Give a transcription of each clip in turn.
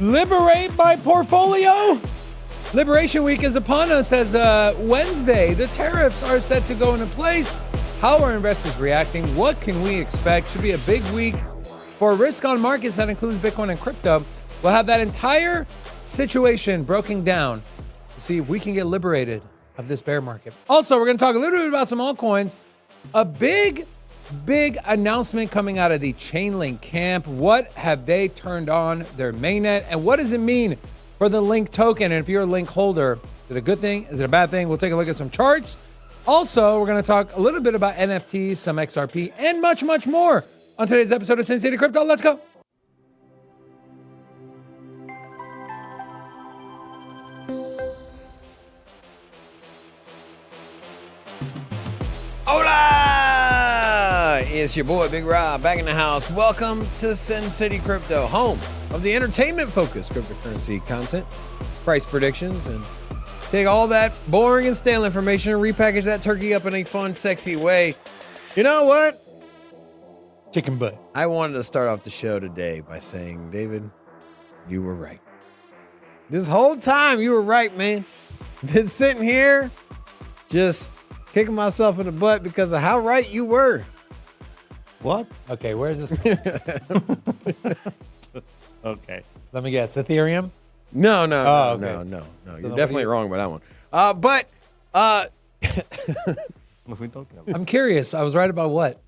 Liberate my portfolio. Liberation Week is upon us as Wednesday. The tariffs are set to go into place. How are investors reacting? What can we expect? Should be a big week for risk on markets that includes Bitcoin and crypto. We'll have that entire situation broken down to see if we can get liberated of this bear market. Also, we're going to talk a little bit about some altcoins. A big announcement coming out of the Chainlink camp. What have they turned on their mainnet? And what does it mean for the Link token? And if you're a Link holder, is it a good thing? Is it a bad thing? We'll take a look at some charts. Also, we're going to talk a little bit about NFTs, some XRP, and much, much more on today's episode of Sin City Crypto. Let's go. Hola! It's your boy, Big Rob, back in the house. Welcome to Sin City Crypto, home of the entertainment-focused cryptocurrency content, price predictions, and take all that boring and stale information and repackage that turkey up in a fun, sexy way. You know what? Chicken butt. I wanted to start off the show today by saying, David, you were right. This whole time, you were right, man. Been sitting here just kicking myself in the butt because of how right you were. What? Okay, where's this? Okay. Let me guess. Ethereum? No. Okay. No. So You're then definitely wrong about that one. But What are we talking about? I'm curious. I was right about what?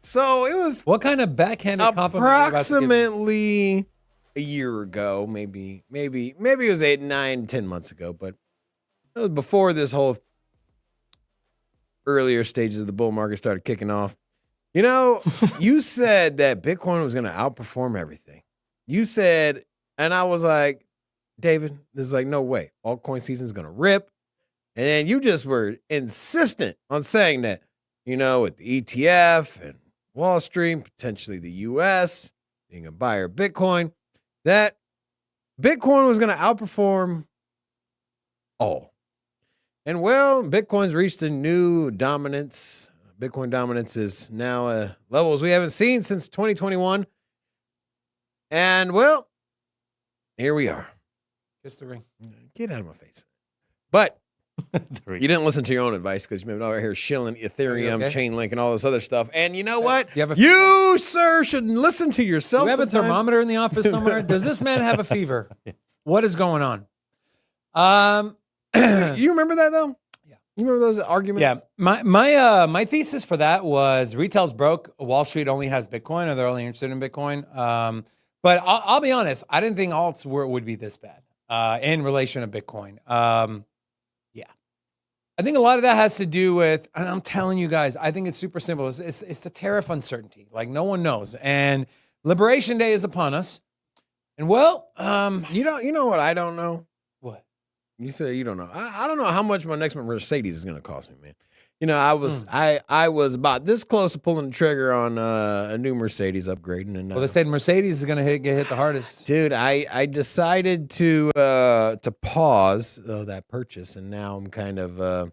so it was What kind of backhanded compliment are you about to give me? approximately a year ago, maybe it was 8, 9, 10 months ago, but it was before this whole earlier stages of the bull market started kicking off. You know, you said that Bitcoin was going to outperform everything. You said, and I was like, David, there's like no way. Altcoin season is going to rip. And then you just were insistent on saying that, you know, with the ETF and Wall Street, potentially the US, being a buyer of Bitcoin, that Bitcoin was going to outperform all. And well, Bitcoin's reached a new dominance. Bitcoin dominance is now levels we haven't seen since 2021. And well, here we are. Kiss the ring. Get out of my face. But Three. you didn't listen to your own advice because you've been over here shilling Ethereum, okay? Chainlink, and all this other stuff. And you know what? You have a- You, sir, should listen to yourself. Do we have a sometime. thermometer in the office somewhere? Does this man have a fever? Yes. What is going on? You remember that though? Yeah. You remember those arguments? Yeah. My thesis for that was retail's broke. Wall Street only has Bitcoin, or they're only interested in Bitcoin. But I'll be honest, I didn't think alts would be this bad in relation to Bitcoin. Yeah. I think a lot of that has to do with, and I'm telling you guys, I think it's super simple. It's the tariff uncertainty. Like no one knows. And Liberation Day is upon us. And well, You know what I don't know? what? You said you don't know. I don't know how much my next Mercedes is going to cost me, man. You know, I was about this close to pulling the trigger on a new Mercedes upgrading, and Well, they said Mercedes is going to get hit the hardest. dude, I decided to pause that purchase, and now I'm kind of a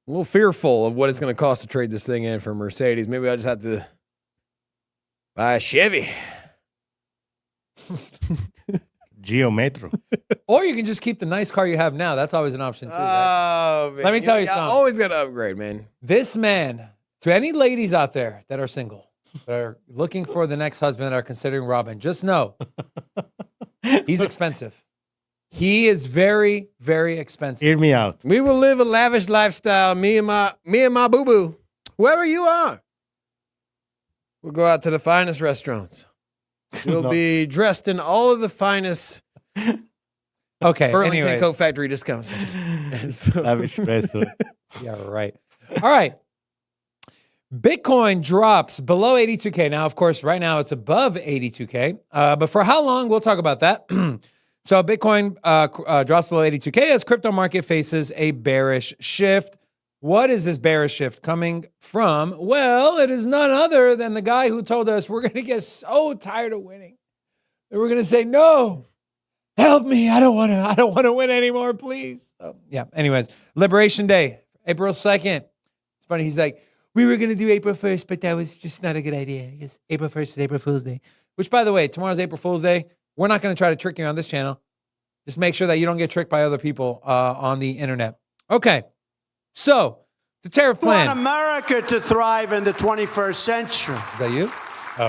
little fearful of what it's going to cost to trade this thing in for Mercedes. Maybe I just have to buy a Chevy. Geo Metro. Or you can just keep the nice car you have now. That's always an option too. Right? Oh, man. Let me tell you I something. always got to upgrade, man. This man, to any ladies out there that are single, that are looking for the next husband, that are considering Robin, just know he's expensive. He is very, very expensive. Hear me out. We will live a lavish lifestyle. Me and my boo boo, whoever you are, we'll go out to the finest restaurants. We'll No. be dressed in all of the finest Okay. Burlington anyways. Coat Factory discounts. And so- Lavish restaurant. Yeah, right. All right. Bitcoin drops below 82K. Now, of course, right now it's above 82K. But for how long? We'll talk about that. So Bitcoin drops below 82K as crypto market faces a bearish shift. What is this bearish shift coming from? Well, it is none other than the guy who told us we're going to get so tired of winning that we're going to say, no, help me. I don't want to win anymore, please. So, yeah. Anyways, Liberation Day, April 2nd. It's funny. He's like, we were going to do April 1st, but that was just not a good idea. I guess April 1st is April Fool's Day, which, by the way, tomorrow's April Fool's Day. We're not going to try to trick you on this channel. Just make sure that you don't get tricked by other people on the internet. Okay. So, the tariff We want plan. America to thrive in the 21st century. Is that you?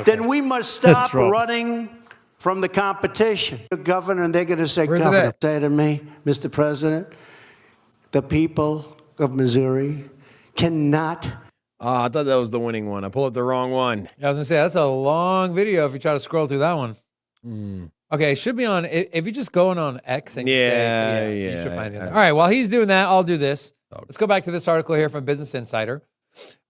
Then we must stop That's wrong. running from the competition. The governor, and they're going to say, Where's it Governor, at? say to me, Mr. President, the people of Missouri cannot. Oh, I thought that was the winning one. I pulled up the wrong one. Yeah, I was going to say, that's a long video if you try to scroll through that one. Okay, it should be on, if you just go on X and you say, you should find it. All right, while he's doing that, I'll do this. Let's go back to this article here from Business Insider.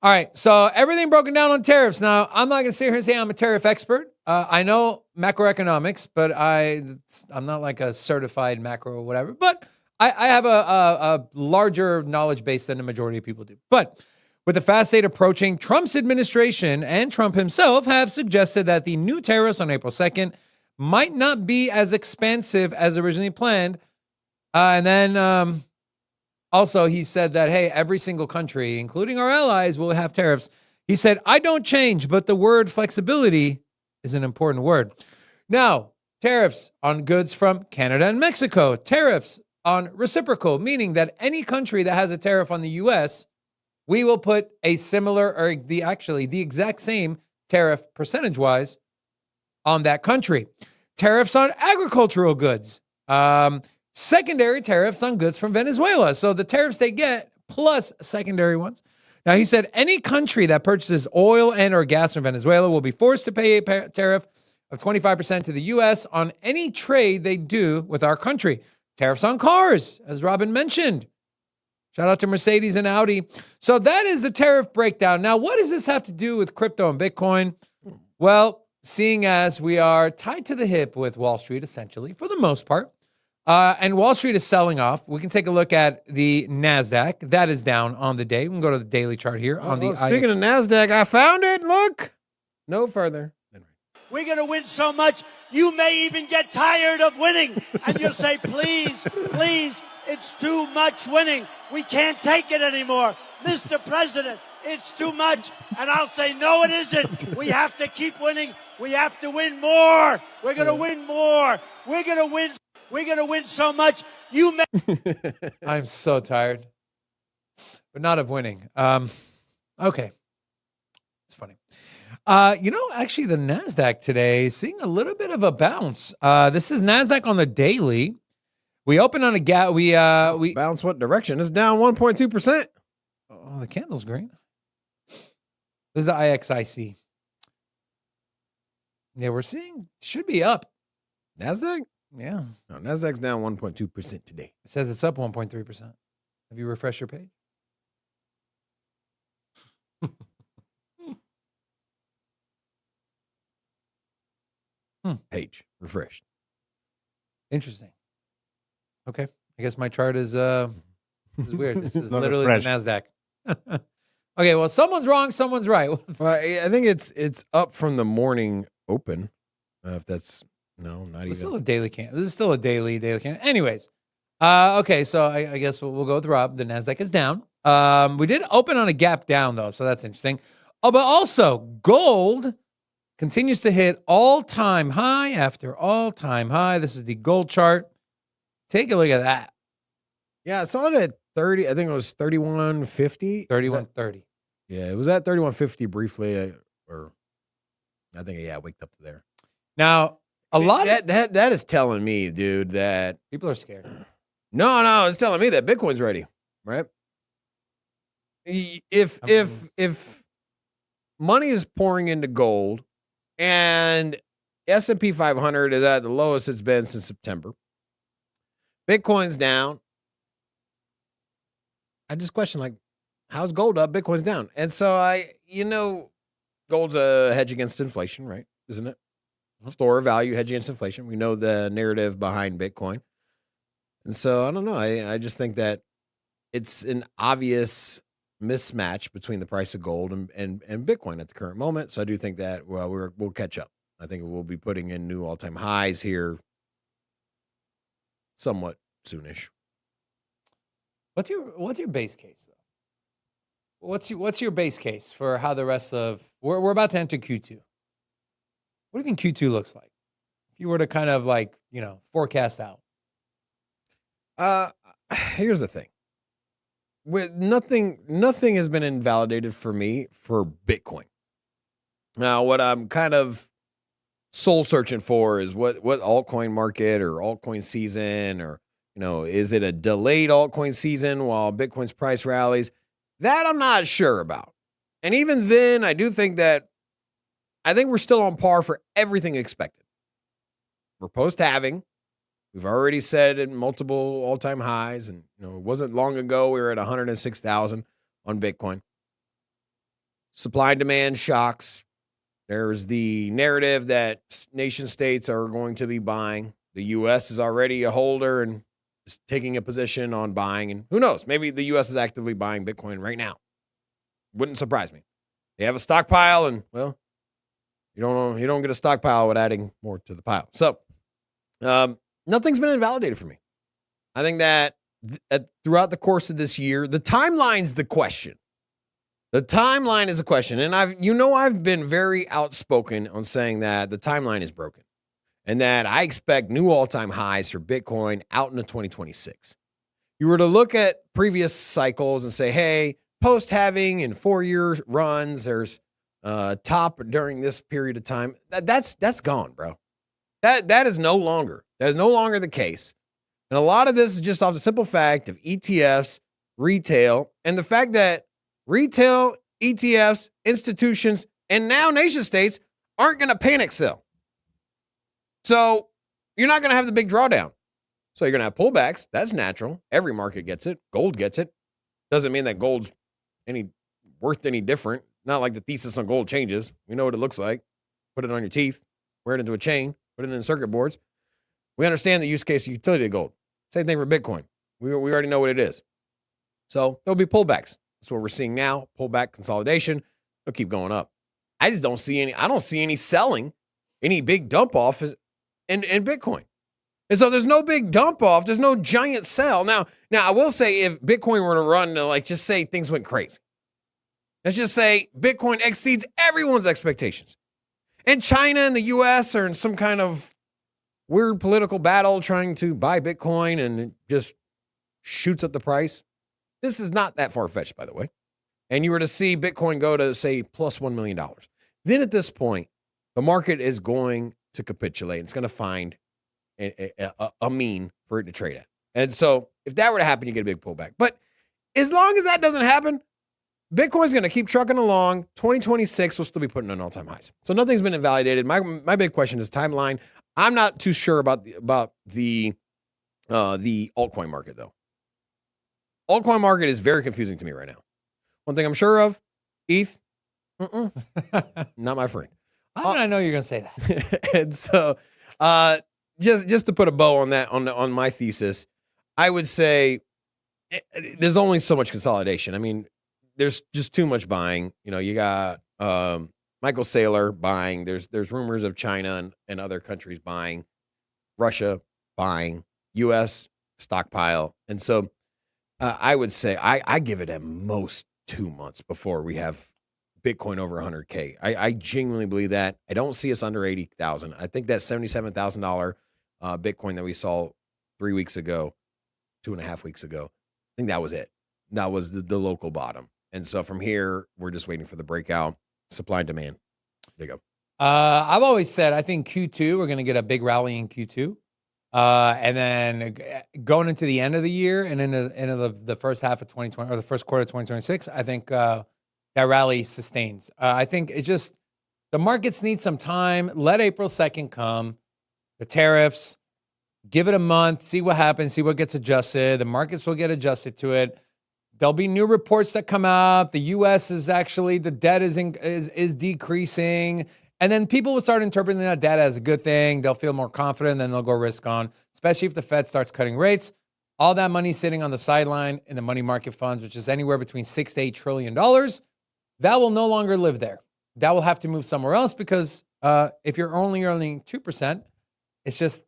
All right, so everything broken down on tariffs. Now, I'm not going to sit here and say I'm a tariff expert. I know macroeconomics, but I'm not like a certified macro or whatever. But I have a larger knowledge base than the majority of people do. But with the fast date approaching, Trump's administration and Trump himself have suggested that the new tariffs on April 2nd might not be as expansive as originally planned. And then also he said that, hey, every single country, including our allies, will have tariffs. He said, I don't change, but the word flexibility is an important word. Now, tariffs on goods from Canada and Mexico, tariffs on reciprocal, meaning that any country that has a tariff on the U.S., we will put a similar or the exact same tariff percentage-wise on that country. Tariffs on agricultural goods. Secondary tariffs on goods from Venezuela. So the tariffs they get plus secondary ones. Now, he said any country that purchases oil and or gas from Venezuela will be forced to pay a tariff of 25% to the U.S. on any trade they do with our country. Tariffs on cars, as Robin mentioned. Shout out to Mercedes and Audi. So that is the tariff breakdown. Now, what does this have to do with crypto and Bitcoin? Well, seeing as we are tied to the hip with Wall Street, essentially, for the most part, and Wall Street is selling off, we can take a look at the NASDAQ. That is down on the day. We can go to the daily chart here on the Speaking of NASDAQ, I found it. Look. No further. We're going to win so much, you may even get tired of winning. And you'll say, please, please, it's too much winning. We can't take it anymore. Mr. President, it's too much. And I'll say, no, it isn't. We have to keep winning. We have to win more. We're going to win more. We're going to win. We're going to win so much, you may. I'm so tired, but not of winning. Okay. It's funny. Actually, the NASDAQ today is seeing a little bit of a bounce. This is NASDAQ on the daily. We open on a gap. We Bounce what direction? It's down 1.2%. Oh, the candle's green. This is the IXIC. Yeah, we're seeing should be up. NASDAQ? Yeah. No, NASDAQ's down 1.2% today. It says it's up 1.3%. Have you refreshed your page? Page refreshed. Interesting. Okay. I guess my chart is weird. This is Not literally refreshed. the NASDAQ. Okay, well, someone's wrong, someone's right. Well, I think it's up from the morning open. If that's not It's still even. a daily can. This is still a daily can. Anyways, okay, so I guess we'll go with Rob. The NASDAQ is down. We did open on a gap down, though, so that's interesting. Oh, but also, gold continues to hit all-time high after all-time high. This is the gold chart. Take a look at that. Yeah, I saw it at 30. I think it was 31.50. 31.30. Yeah, it was at 31.50 briefly. I think, I waked up to there. Now, That is telling me, dude, that people are scared. no, it's telling me that Bitcoin's ready, right? If money is pouring into gold and S&P 500 is at the lowest it's been since September, Bitcoin's down. I just question, like, how's gold up? Bitcoin's down. And so gold's a hedge against inflation, right? Isn't it? Store of value, hedge against inflation. We know the narrative behind Bitcoin. And so I don't know. I just think that it's an obvious mismatch between the price of gold and Bitcoin at the current moment. So I do think that we'll catch up. I think we'll be putting in new all-time highs here somewhat soonish. What's your base case though? What's your base case for how the rest of we're about to enter Q2? What do you think Q2 looks like? If you were to kind of like, forecast out. Here's the thing. With nothing has been invalidated for me for Bitcoin. Now, what I'm kind of soul searching for is what altcoin market or altcoin season, or is it a delayed altcoin season while Bitcoin's price rallies? That I'm not sure about. And even then, I think we're still on par for everything expected. We're post-halving. We've already said at multiple all-time highs, and it wasn't long ago we were at 106,000 on Bitcoin. Supply and demand shocks. There's the narrative that nation states are going to be buying. The U.S. is already a holder and is taking a position on buying, and who knows? Maybe the U.S. is actively buying Bitcoin right now. Wouldn't surprise me. They have a stockpile, and well, you don't get a stockpile without adding more to the pile. So, nothing's been invalidated for me. I think that throughout the course of this year, the timeline's the question. The timeline is a question. And I've been very outspoken on saying that the timeline is broken and that I expect new all-time highs for Bitcoin out into 2026. You were to look at previous cycles and say, hey, post-halving in 4-year runs, there's top during this period of time. That's gone, bro. That is no longer the case. And a lot of this is just off the simple fact of ETFs, retail, and the fact that retail, ETFs, institutions, and now nation states aren't going to panic sell. So you're not going to have the big drawdown. So you're going to have pullbacks. That's natural. Every market gets it. Gold gets it. Doesn't mean that gold's worth any different. Not like the thesis on gold changes. We know what it looks like. Put it on your teeth. Wear it into a chain. Put it in circuit boards. We understand the use case of utility of gold. Same thing for Bitcoin. We already know what it is. So there'll be pullbacks. That's what we're seeing now. Pullback, consolidation. It'll keep going up. I don't see any selling, any big dump off in Bitcoin. And so there's no big dump off. There's no giant sell. Now I will say if Bitcoin were to run to just say things went crazy. Let's just say Bitcoin exceeds everyone's expectations. And China and the U.S. are in some kind of weird political battle trying to buy Bitcoin and it just shoots up the price. This is not that far-fetched, by the way. And you were to see Bitcoin go to, say, plus $1 million. Then at this point, the market is going to capitulate. It's going to find a mean for it to trade at. And so if that were to happen, you get a big pullback. But as long as that doesn't happen, Bitcoin's going to keep trucking along. 2026 will still be putting on all-time highs. So nothing's been invalidated. My big question is timeline. I'm not too sure about the altcoin market, though. Altcoin market is very confusing to me right now. One thing I'm sure of, ETH, not my friend. How did I know you're going to say that? And so just to put a bow on that, on my thesis, I would say there's only so much consolidation. I mean, there's just too much buying. You got Michael Saylor buying. There's rumors of China and other countries buying, Russia buying, U.S. stockpile. And so I would say I give it at most 2 months before we have Bitcoin over 100K. I genuinely believe that. I don't see us under 80,000. I think that $77,000 Bitcoin that we saw 3 weeks ago, 2.5 weeks ago, I think that was it. That was the local bottom. And so from here, we're just waiting for the breakout, supply and demand. There you go. I've always said I think Q2, we're going to get a big rally in Q2. And then going into the end of the year and into the first half of 2020 or the first quarter of 2026, I think that rally sustains. I think it just, the markets need some time. Let April 2nd come. The tariffs, give it a month, see what happens, see what gets adjusted. The markets will get adjusted to it. There'll be new reports that come out. The U.S. is actually, the debt is decreasing. And then people will start interpreting that data as a good thing. They'll feel more confident, and then they'll go risk on, especially if the Fed starts cutting rates. All that money sitting on the sideline in the money market funds, which is anywhere between $6 to $8 trillion, that will no longer live there. That will have to move somewhere else because if you're only earning 2%, it's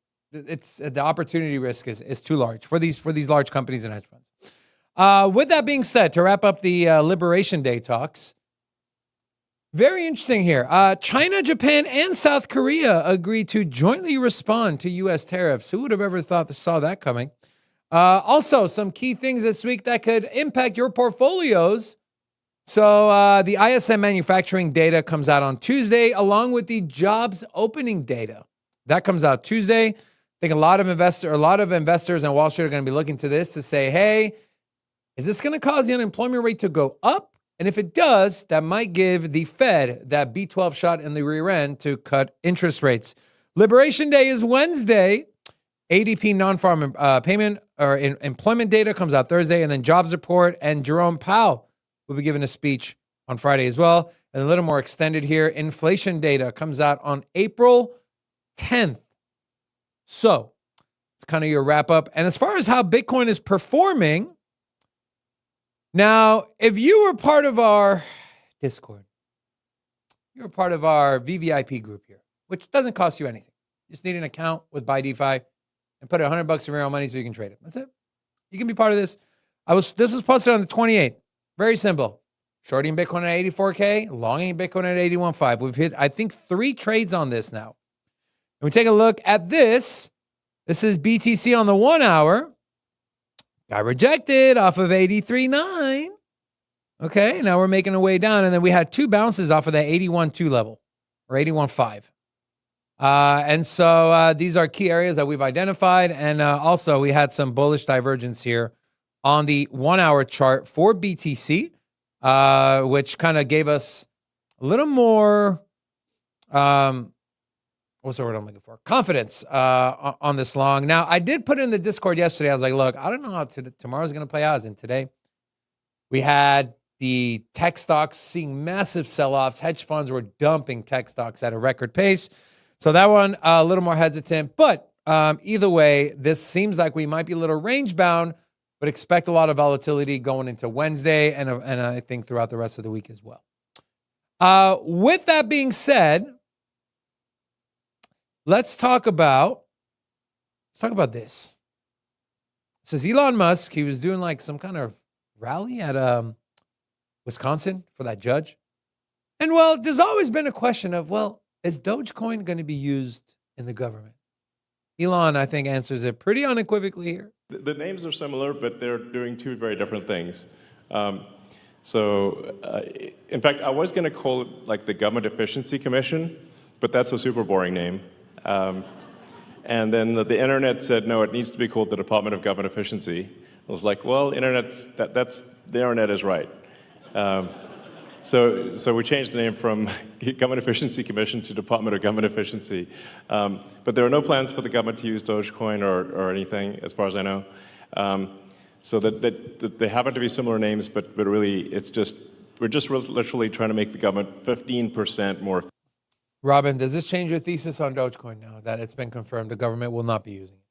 the opportunity risk is too large for these large companies and hedge funds. With that being said, to wrap up the Liberation Day talks, Very interesting here. China, Japan, and South Korea agreed to jointly respond to U.S. tariffs. Who would have ever saw that coming? Also, some key things this week that could impact your portfolios. So the ISM manufacturing data comes out on Tuesday, along with the jobs opening data. That comes out Tuesday. I think a lot of investors on Wall Street are going to be looking to this to say, hey, is this going to cause the unemployment rate to go up? And if it does, that might give the Fed that B12 shot in the rear end to cut interest rates. Liberation Day is Wednesday. ADP non-farm payment or employment data comes out Thursday, and then jobs report. And Jerome Powell will be giving a speech on Friday as well. And a little more extended here, inflation data comes out on April 10th. So it's kind of your wrap up. And as far as how Bitcoin is performing, now, if you were part of our Discord, you're part of our VVIP group here, which doesn't cost you anything. You just need an account with BuyDeFi and put $100 in real money so you can trade it. That's it. You can be part of this. This was posted on the 28th. Very simple. Shorting Bitcoin at 84K, longing Bitcoin at 81.5. We've hit, I think, 3 trades on this now. And we take a look at this. This is BTC on the 1 hour. Got rejected off of 83.9. Okay, now we're making our way down. And then we had 2 bounces off of that 81.2 level or 81.5. And so these are key areas that we've identified. And also we had some bullish divergence here on the 1 hour chart for BTC, which kind of gave us a little more, what's the word I'm looking for? Confidence on this long. Now, I did put in the Discord yesterday. I was like, look, I don't know how tomorrow's going to play out. As in today, we had the tech stocks seeing massive sell-offs. Hedge funds were dumping tech stocks at a record pace. So that one, a little more hesitant. But either way, this seems like we might be a little range-bound, but expect a lot of volatility going into Wednesday and I think throughout the rest of the week as well. With that being said, let's talk about this. This is Elon Musk. He was doing like some kind of rally at Wisconsin for that judge. And well, there's always been a question of, well, is Dogecoin going to be used in the government? Elon, I think, answers it pretty unequivocally here. The names are similar, but they're doing 2 very different things. In fact, I was going to call it like the Government Efficiency Commission, but that's a super boring name. And then the internet said, no, it needs to be called the Department of Government Efficiency. I was like, well, the internet is right. So we changed the name from Government Efficiency Commission to Department of Government Efficiency. But there are no plans for the government to use Dogecoin or anything, as far as I know. So that they happen to be similar names, but really we're just literally trying to make the government 15% more. Robin, does this change your thesis on Dogecoin now that it's been confirmed the government will not be using it?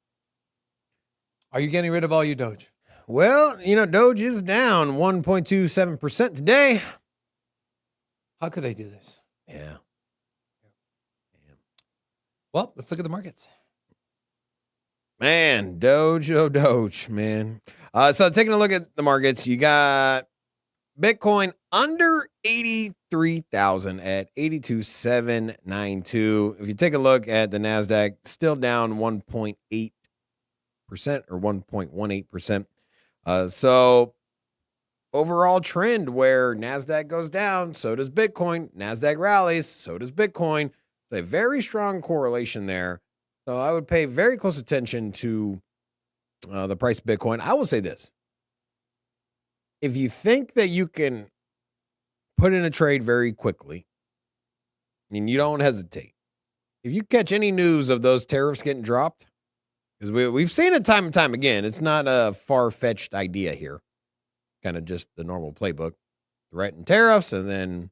Are you getting rid of all your Doge? Well, Doge is down 1.27% today. How could they do this? Yeah. Well, let's look at the markets. Man, Doge, man. So taking a look at the markets, you got Bitcoin under 83,000 at 82,792. If you take a look at the NASDAQ, still down 1.8% or 1.18%. So overall trend where NASDAQ goes down, so does Bitcoin. NASDAQ rallies, so does Bitcoin. It's a very strong correlation there. So I would pay very close attention to the price of Bitcoin. I will say this. If you think that you can put in a trade very quickly and you don't hesitate, if you catch any news of those tariffs getting dropped, because we've seen it time and time again, it's not a far-fetched idea here. Kind of just the normal playbook. Threaten tariffs and then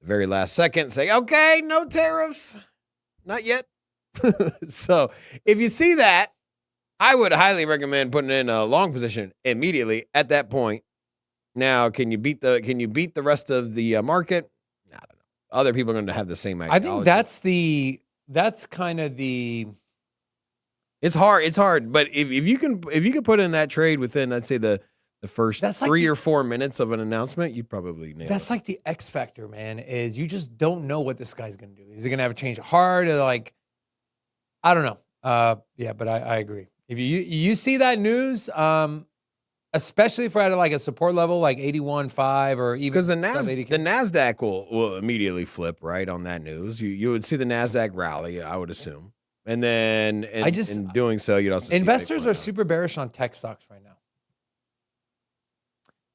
the very last second say, okay, no tariffs. Not yet. So if you see that, I would highly recommend putting in a long position immediately at that point. Now, can you beat the rest of the market? I don't know. Other people are going to have the same idea. I think that's kind of the. It's hard. But if you can put in that trade within, let's say the the first That's like 3 the- or 4 minutes of an announcement, you probably nailed That's it. like the X factor, man, is you just don't know what this guy's going to do. Is he going to have a change of heart? Or like, I don't know. Yeah, but I agree. If you see that news, especially if we're at like a support level, like 81.5 or even Because the sub 80K. Nasdaq will immediately flip right on that news. You would see the Nasdaq rally, I would assume, and then in doing so, you'd also see Investors Bitcoin are rally. super bearish on tech stocks right now.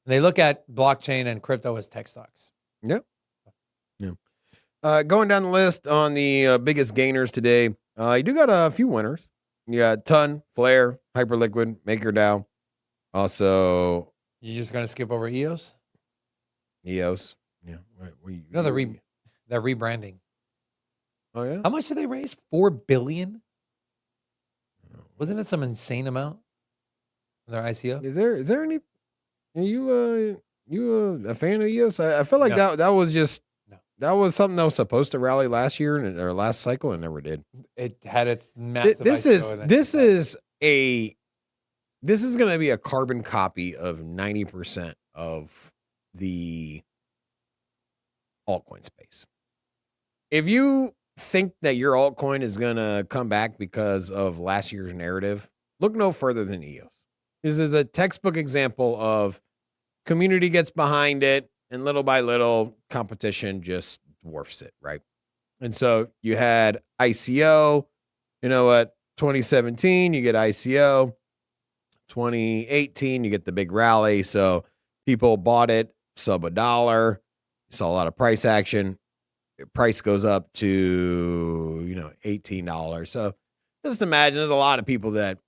And they look at blockchain and crypto as tech stocks. Yeah. Going down the list on the biggest gainers today, you do got a few winners. You got Ton, Flare, Hyperliquid, MakerDAO. Also, You're just gonna skip over EOS? EOS. Yeah. No, they're rebranding. Oh, yeah? How much did they raise? $4 billion? Wasn't it some insane amount? Their ICO? Is there any? Are you a fan of EOS? I feel like No. that was just No. that was something that was supposed to rally last year or last cycle and never did. It had its massive This ICO and then this came back. is going to be a carbon copy of 90% of the altcoin space. If you think that your altcoin is going to come back because of last year's narrative, look no further than EOS. This is a textbook example of community gets behind it, and little by little, competition just dwarfs it, right? And so you had ICO, 2017, you get ICO. 2018, you get the big rally. So people bought it sub $1. You saw a lot of price action. Price goes up to, $18. So just imagine there's a lot of people that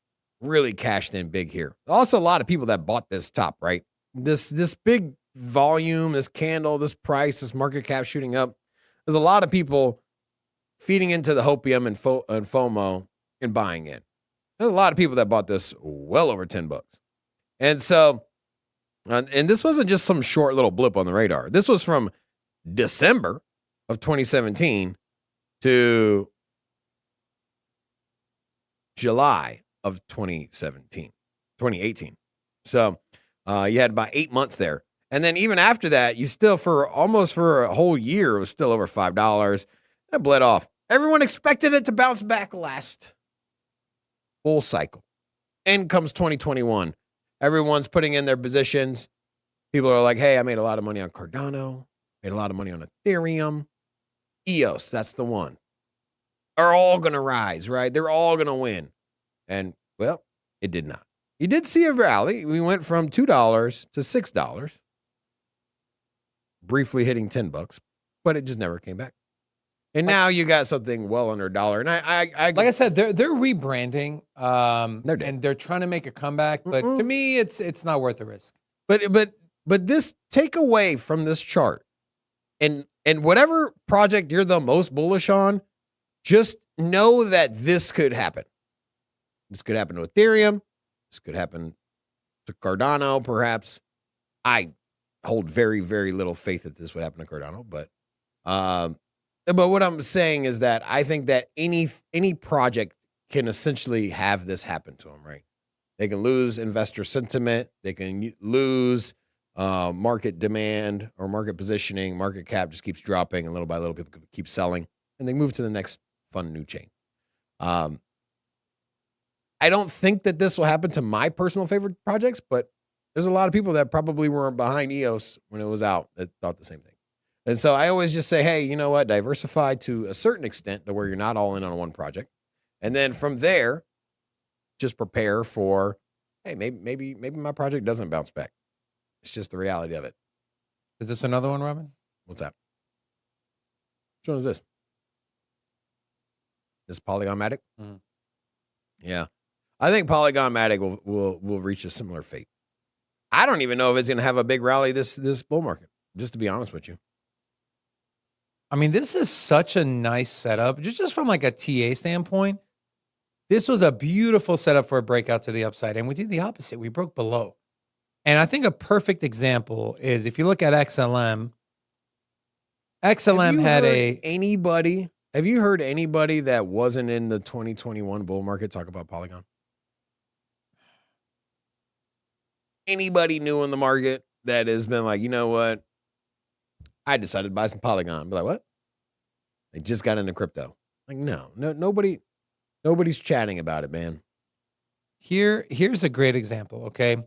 really cashed in big here. Also, a lot of people that bought this top, right? This big volume, this candle, this price, this market cap shooting up. There's a lot of people feeding into the hopium and FOMO and buying in. There's a lot of people that bought this well over $10. And so, and this wasn't just some short little blip on the radar. This was from December of 2017 to July of 2018. So you had about 8 months there. And then even after that, you still for a whole year, it was still over $5. It bled off. Everyone expected it to bounce back last full cycle. In comes 2021. Everyone's putting in their positions. People are like, hey, I made a lot of money on Cardano, made a lot of money on Ethereum. EOS, that's the one. Are all going to rise, right? They're all going to win. And, well, it did not. You did see a rally. We went from $2 to $6, briefly hitting $10, but it just never came back. And now you got something well under $1. And I like I said, they're rebranding. They're dead. And they're trying to make a comeback. But to me, it's not worth the risk. But this takeaway from this chart, and whatever project you're the most bullish on, just know that this could happen. This could happen to Ethereum. This could happen to Cardano, perhaps. I hold very, very little faith that this would happen to Cardano, but what I'm saying is that I think that any project can essentially have this happen to them, right? They can lose investor sentiment. They can lose market demand or market positioning. Market cap just keeps dropping, and little by little, people keep selling, and they move to the next fun new chain. I don't think that this will happen to my personal favorite projects, but there's a lot of people that probably were behind EOS when it was out that thought the same thing. And so I always just say, hey, you know what? Diversify to a certain extent to where you're not all in on one project. And then from there, just prepare for, hey, maybe my project doesn't bounce back. It's just the reality of it. Is this another one, Robin? What's that? Which one is this? This Polygon MATIC? Mhm. Yeah. I think Polygon MATIC will reach a similar fate. I don't even know if it's going to have a big rally this bull market, just to be honest with you. I mean, this is such a nice setup, just from like a TA standpoint. This was a beautiful setup for a breakout to the upside, and we did the opposite. We broke below. And I think a perfect example is if you look at XLM. XLM had anybody. Have you heard anybody that wasn't in the 2021 bull market talk about Polygon? anybody new in the market that has been like, you know what? I decided to buy some Polygon. Be like, what? I just got into crypto. Like, no, nobody's chatting about it, man. Here's a great example, okay?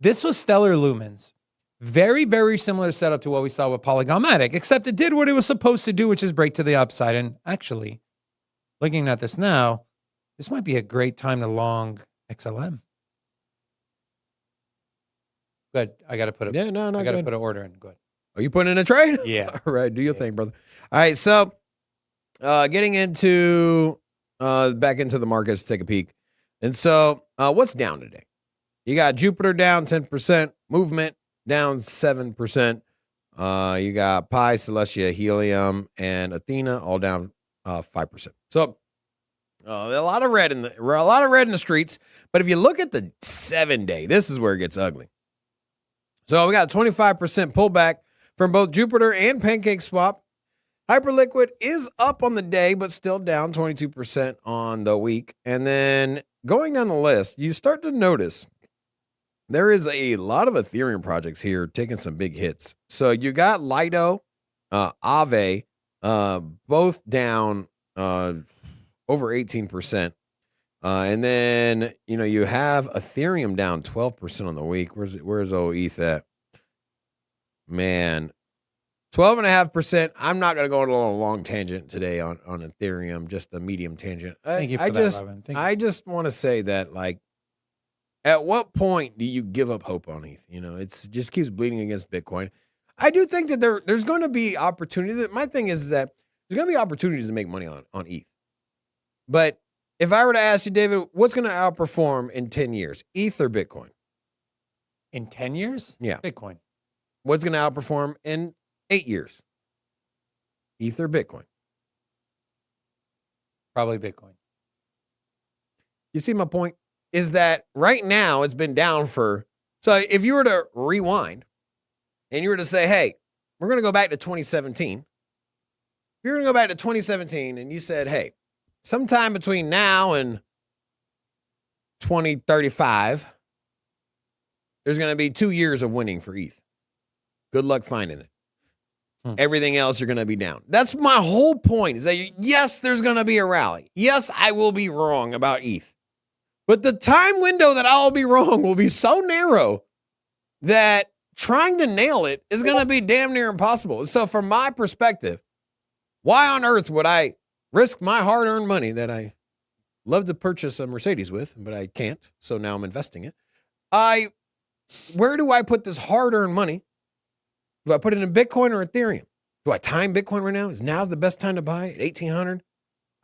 This was Stellar Lumens. Very, very similar setup to what we saw with Polygon MATIC, except it did what it was supposed to do, which is break to the upside. And actually, looking at this now, this might be a great time to long XLM. Good. I got to put Yeah, no, I got to put an order in. Good. Are you putting in a trade? Yeah. All right, do your thing, brother. All right, so getting into back into the markets, take a peek. And so what's down today? You got Jupiter down 10%, movement down 7%. You got Pi, Celestia, Helium, and Athena all down 5%. So a lot of red in the streets. But if you look at the 7-day, this is where it gets ugly. So we got a 25% pullback from both Jupiter and Pancake Swap. Hyperliquid is up on the day, but still down 22% on the week. And then going down the list, you start to notice there is a lot of Ethereum projects here taking some big hits. So you got Lido, AAVE, both down over 18%. And then, you have Ethereum down 12% on the week. Where's old ETH at? Man, 12.5%. I'm not going to go on a long tangent today on Ethereum, just a medium tangent. Thank you for that, Robin. Thank you. I just want to say that, like, at what point do you give up hope on ETH? It just keeps bleeding against Bitcoin. I do think that there's going to be opportunity. My thing is that there's going to be opportunities to make money on ETH. But if I were to ask you, David, what's going to outperform in 10 years, ETH or Bitcoin? In 10 years? Yeah. Bitcoin. What's going to outperform in 8 years? ETH or Bitcoin? Probably Bitcoin. You see my point? Is that right now it's been down for, so if you were to rewind and you were to say, hey, we're going to go back to 2017. If you're going to go back to 2017 and you said, hey, sometime between now and 2035, there's going to be 2 years of winning for ETH. Good luck finding it. Everything else, you're going to be down. That's my whole point, is that, yes, there's going to be a rally. Yes, I will be wrong about ETH. But the time window that I'll be wrong will be so narrow that trying to nail it is going to be damn near impossible. So from my perspective, why on earth would I risk my hard-earned money that I love to purchase a Mercedes with, but I can't, so now I'm investing it. Where do I put this hard-earned money? Do I put it in Bitcoin or Ethereum? Do I time Bitcoin right now? Now's the best time to buy at 1,800?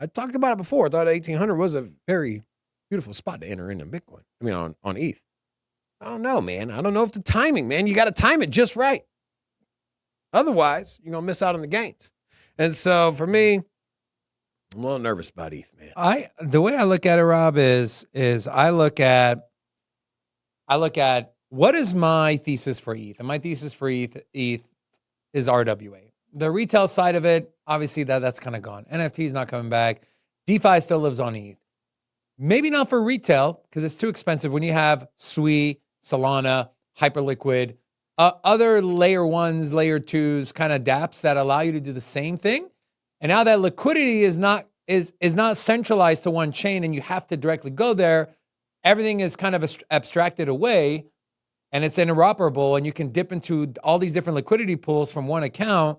I talked about it before. I thought 1,800 was a very beautiful spot to enter into Bitcoin. I mean, on ETH. I don't know, man. I don't know if the timing, man. You got to time it just right. Otherwise, you're going to miss out on the gains. And so for me, I'm a little nervous about ETH, man. The way I look at it, Rob, is I look at what is my thesis for ETH? And my thesis for ETH is RWA. The retail side of it, obviously that's kind of gone. NFT is not coming back. DeFi still lives on ETH. Maybe not for retail because it's too expensive when you have Sui, Solana, Hyperliquid, other layer 1s, layer 2s kind of dApps that allow you to do the same thing. And now that liquidity is not centralized to one chain and you have to directly go there, everything is kind of abstracted away and it's interoperable and you can dip into all these different liquidity pools from one account.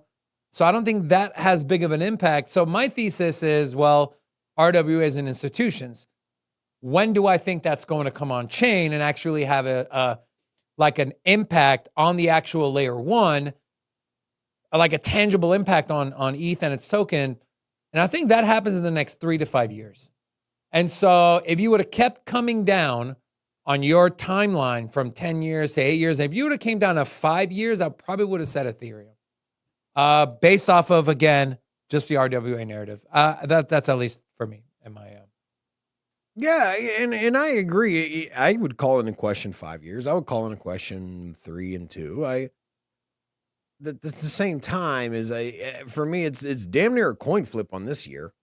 So I don't think that has big of an impact. So my thesis is, well, RWAs and institutions. When do I think that's going to come on chain and actually have an impact on the actual layer 1, like a tangible impact on ETH and its token? And I think that happens in the next 3 to 5 years. And so if you would have kept coming down on your timeline from 10 years to 8 years, if you would have came down to 5 years, I probably would have said Ethereum. Based off of, again, just the RWA narrative. That's at least for me in my Yeah, and I agree. I would call into question 5 years. I would call into question 3 and 2. At the same time, for me, it's damn near a coin flip on this year.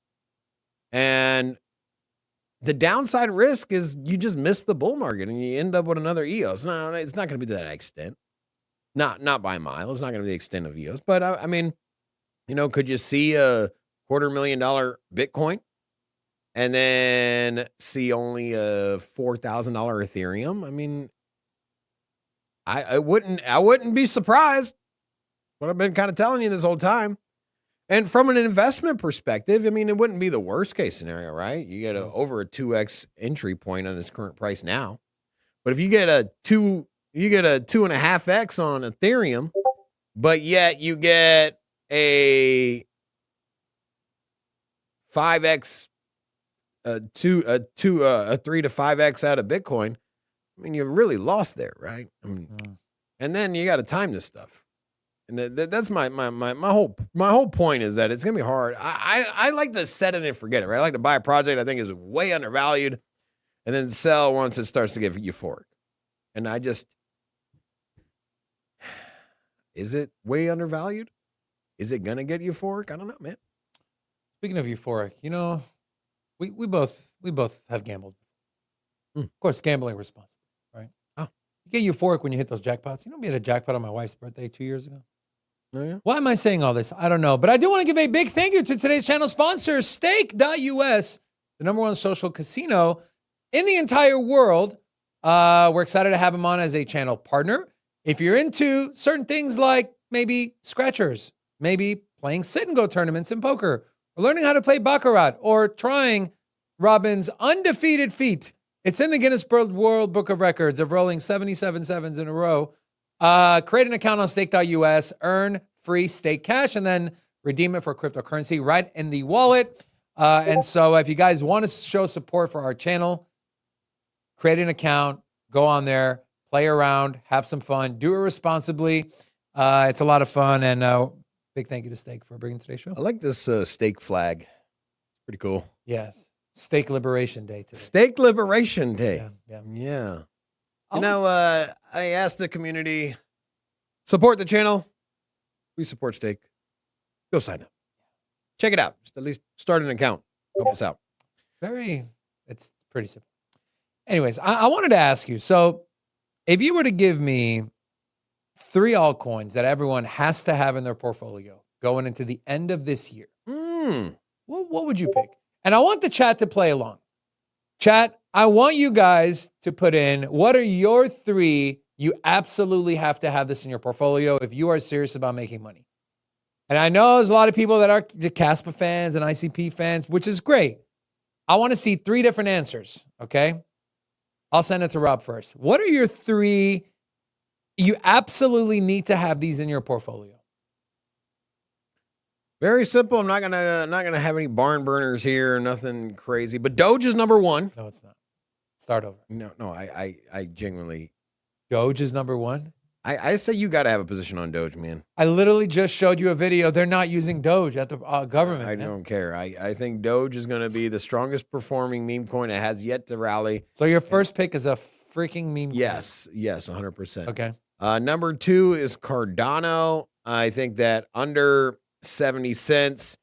And the downside risk is you just miss the bull market and you end up with another EOS. No, it's not going to be to that extent. Not by a mile. It's not going to be the extent of EOS. But I mean, could you see a $250,000 Bitcoin and then see only a $4,000 Ethereum? I mean, I wouldn't be surprised. What I've been kind of telling you this whole time. And from an investment perspective, I mean, it wouldn't be the worst case scenario, right? You get over a 2x entry point on its current price now. But if you get a 2.5x on Ethereum, but yet you get a 5x, a 3 to 5x out of Bitcoin, I mean, you really lost there, right? I mean, and then you got to time this stuff. And that's my whole point is that it's gonna be hard. I like to set it and forget it, right? I like to buy a project I think is way undervalued, and then sell once it starts to get euphoric. And is it way undervalued? Is it gonna get euphoric? I don't know, man. Speaking of euphoric, we both have gambled. Of course, gambling responsibly, right? Oh, you get euphoric when you hit those jackpots. We had a jackpot on my wife's birthday 2 years ago. Oh, yeah? Why am I saying all this? I don't know. But I do want to give a big thank you to today's channel sponsor, Stake.us, the #1 social casino in the entire world. We're excited to have them on as a channel partner. If you're into certain things like maybe scratchers, maybe playing sit-and-go tournaments in poker, or learning how to play Baccarat, or trying Robin's undefeated feat. It's in the Guinness World Book of Records of rolling 77 sevens in a row. Create an account on stake.us, earn free stake cash, and then redeem it for cryptocurrency right in the wallet. And so if you guys want to show support for our channel, create an account, go on there, play around, have some fun, do it responsibly. It's a lot of fun. And big thank you to Stake for bringing today's show. I like this stake flag. It's pretty cool. Yes. Stake Liberation Day today. Stake Liberation Day. Yeah. I asked the community, support the channel. We support Stake. Go sign up. Check it out. Just at least start an account. Help us out. It's pretty simple. Anyways, I wanted to ask you, so if you were to give me 3 altcoins that everyone has to have in their portfolio going into the end of this year, what would you pick? And I want the chat to play along. Chat, I want you guys to put in, what are your 3 you absolutely have to have this in your portfolio if you are serious about making money? And I know there's a lot of people that are the Caspa fans and ICP fans, which is great. I want to see 3 different answers, okay? I'll send it to Rob first. What are your 3 you absolutely need to have these in your portfolio? Very simple. I'm not gonna have any barn burners here, nothing crazy. But Doge is #1. No, it's not. Start over. No, I genuinely. Doge is #1. I say you got to have a position on Doge, man. I literally just showed you a video. They're not using Doge at the government. I don't care. I think Doge is going to be the strongest performing meme coin. It has yet to rally. So your first pick is a freaking meme coin. Yes, 100%. Okay. #2 is Cardano. I think that under 70 cents.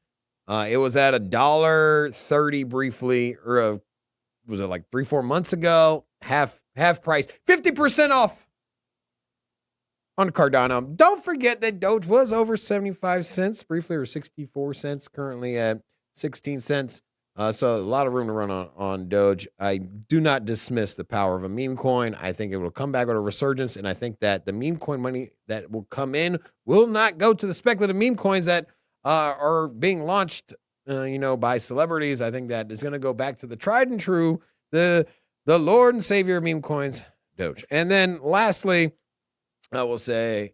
It was at $1.30 briefly, or was it like 3-4 months ago? Half price, 50% off on Cardano. Don't forget that Doge was over 75 cents briefly, or 64 cents, currently at 16 cents. So a lot of room to run on Doge. I do not dismiss the power of a meme coin. I think it will come back with a resurgence, and I think that the meme coin money that will come in will not go to the speculative meme coins that are being launched, by celebrities. I think that is going to go back to the tried and true, the Lord and Savior of meme coins, Doge. And then lastly, I will say,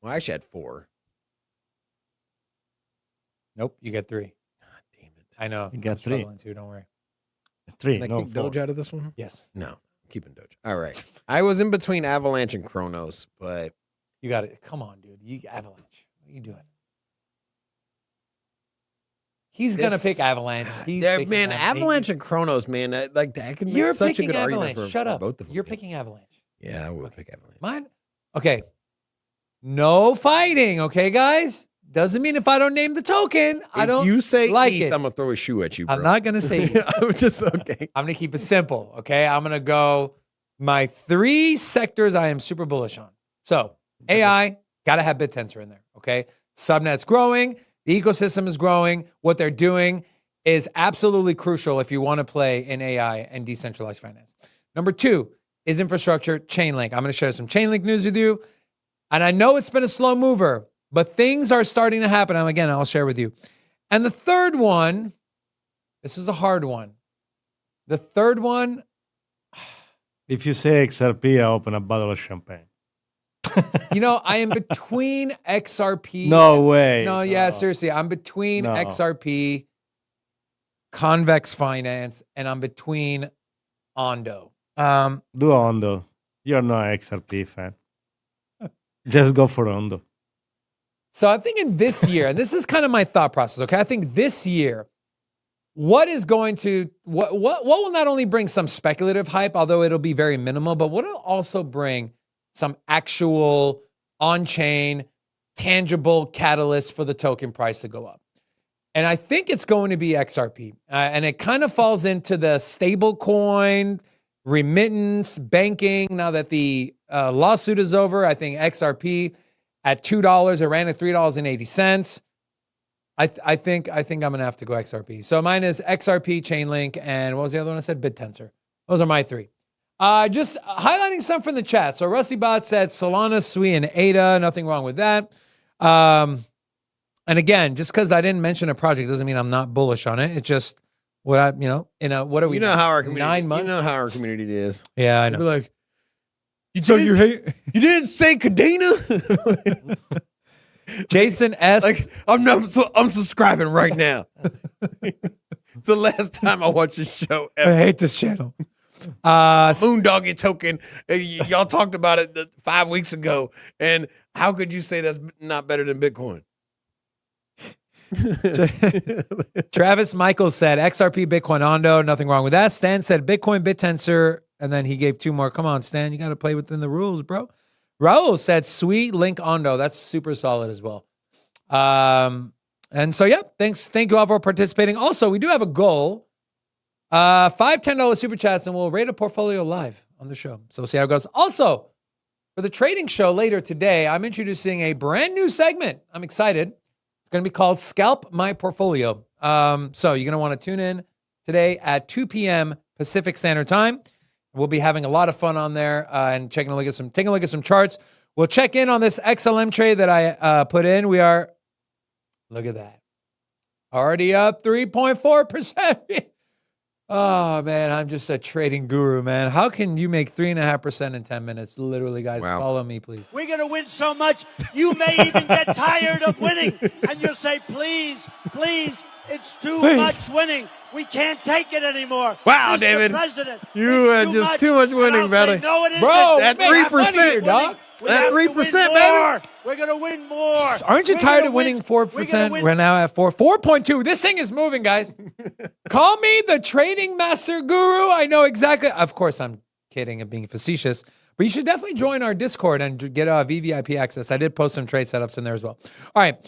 well, I actually had 4. Nope, you get 3. I know. You got I'm 3. struggling too, don't worry. 3. Can I No, kick 4. Doge out of this one? Yes. No, I'm keeping Doge. All right. I was in between Avalanche and Kronos, but You got it. Come on, dude. You Avalanche. What are you doing? He's going to pick Avalanche. He's picking man, Avalanche and Kronos, man, that can make You're such a picking good Avalanche. argument for, Shut for up. both of them. You're picking Avalanche. Yeah, I will pick Avalanche. Mine? Okay. No fighting, okay, guys? Doesn't mean if I don't name the token, I don't You say like ETH, it. I'm gonna throw a shoe at you, bro. I'm not going to say ETH. I'm just okay. I'm going to keep it simple, okay? I'm going to go my 3 sectors I am super bullish on. So AI, got to have BitTensor in there, okay? Subnet's growing. The ecosystem is growing. What they're doing is absolutely crucial if you want to play in AI and decentralized finance. Number 2 is infrastructure, Chainlink. I'm going to share some Chainlink news with you. And I know it's been a slow mover, but things are starting to happen. And again, I'll share with you. And the third one, this is a hard one. The third one, If you say XRP, I open a bottle of champagne. I am between XRP. No way. No, yeah, seriously. I'm between No. XRP, Convex Finance, and I'm between Ondo. Do Ondo. You're not an XRP fan. Just go for Ondo. So I'm thinking this year, and this is kind of my thought process, okay? I think this year, what will not only bring some speculative hype, although it'll be very minimal, but what will also bring some actual on-chain, tangible catalyst for the token price to go up. And I think it's going to be XRP. And it kind of falls into the stable coin, remittance, banking. Now that the lawsuit is over, I think XRP at $2, it ran at $3.80. I think I'm going to have to go XRP. So mine is XRP, Chainlink, and what was the other one I said? BitTensor. Those are my 3. Just highlighting some from the chat. So RustyBot said Solana, SUI, and ADA. Nothing wrong with that. And again, just because I didn't mention a project doesn't mean I'm not bullish on it. It's just what what are we? You know how our community. 9 months. You know how our community is. Yeah, I They'll know. be like, So you hate you didn't say Cadena. Jason S. Like I'm subscribing right now. It's the last time I watched this show I ever. hate this channel. Moondoggy token. Y'all talked about it 5 weeks ago, and how could you say that's not better than Bitcoin? Travis Michael said XRP, Bitcoin, Ondo. Nothing wrong with that. Stan said Bitcoin, BitTensor, and then he gave 2 more. Come on, Stan, you got to play within the rules, bro. Raul said Sweet Link Ondo. That's super solid as well. And so, yeah, thank you all for participating. Also, we do have a goal. 5 $10 super chats, and we'll rate a portfolio live on the show. So we'll see how it goes. Also, for the trading show later today, I'm introducing a brand new segment. I'm excited. It's going to be called Scalp My Portfolio. So you're going to want to tune in today at 2 p.m. Pacific Standard Time. We'll be having a lot of fun on there and taking a look at some charts. We'll check in on this XLM trade that I put in. We are, look at that, already up 3.4%. Oh, man, I'm just a trading guru, man. How can you make 3.5% in 10 minutes? Literally, guys, Wow. Follow me, please. We're going to win so much, you may even get tired of winning. And you'll say, please, please, it's too much winning. We can't take it anymore. Wow, Mr. David. President, You it's are just too much winning, And I'll say, brother. no, it isn't. Bro, That man, have money 3%, here, dog. We That have to 3%, win baby. more. We're going to win more. Aren't you We're tired gonna of winning win- 4%? We're now at 4.2. This thing is moving, guys. Call me the trading master guru. I know exactly. Of course, I'm kidding and being facetious, but you should definitely join our Discord and get VVIP access. I did post some trade setups in there as well. All right.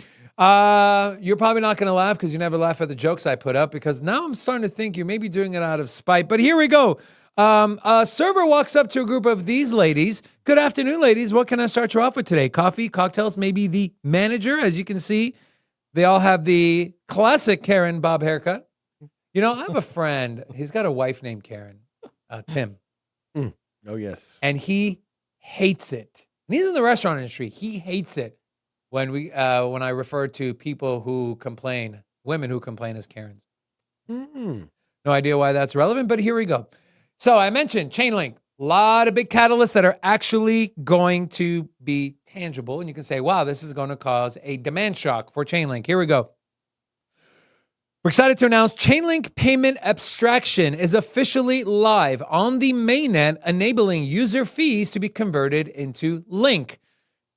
You're probably not going to laugh because you never laugh at the jokes I put up, because now I'm starting to think you may be doing it out of spite. But here we go. A server walks up to a group of these ladies. Good afternoon, ladies. What can I start you off with today? Coffee, cocktails, maybe the manager. As you can see, they all have the classic Karen Bob haircut. You know, I have a friend. He's got a wife named Karen, Tim. Oh, yes. And he hates it. And he's in the restaurant industry. He hates it when I refer to people who complain, women who complain as Karens. No idea why that's relevant, but here we go. So I mentioned Chainlink, a lot of big catalysts that are actually going to be tangible. And you can say, wow, this is going to cause a demand shock for Chainlink. Here we go. We're excited to announce Chainlink Payment Abstraction is officially live on the mainnet, enabling user fees to be converted into Link.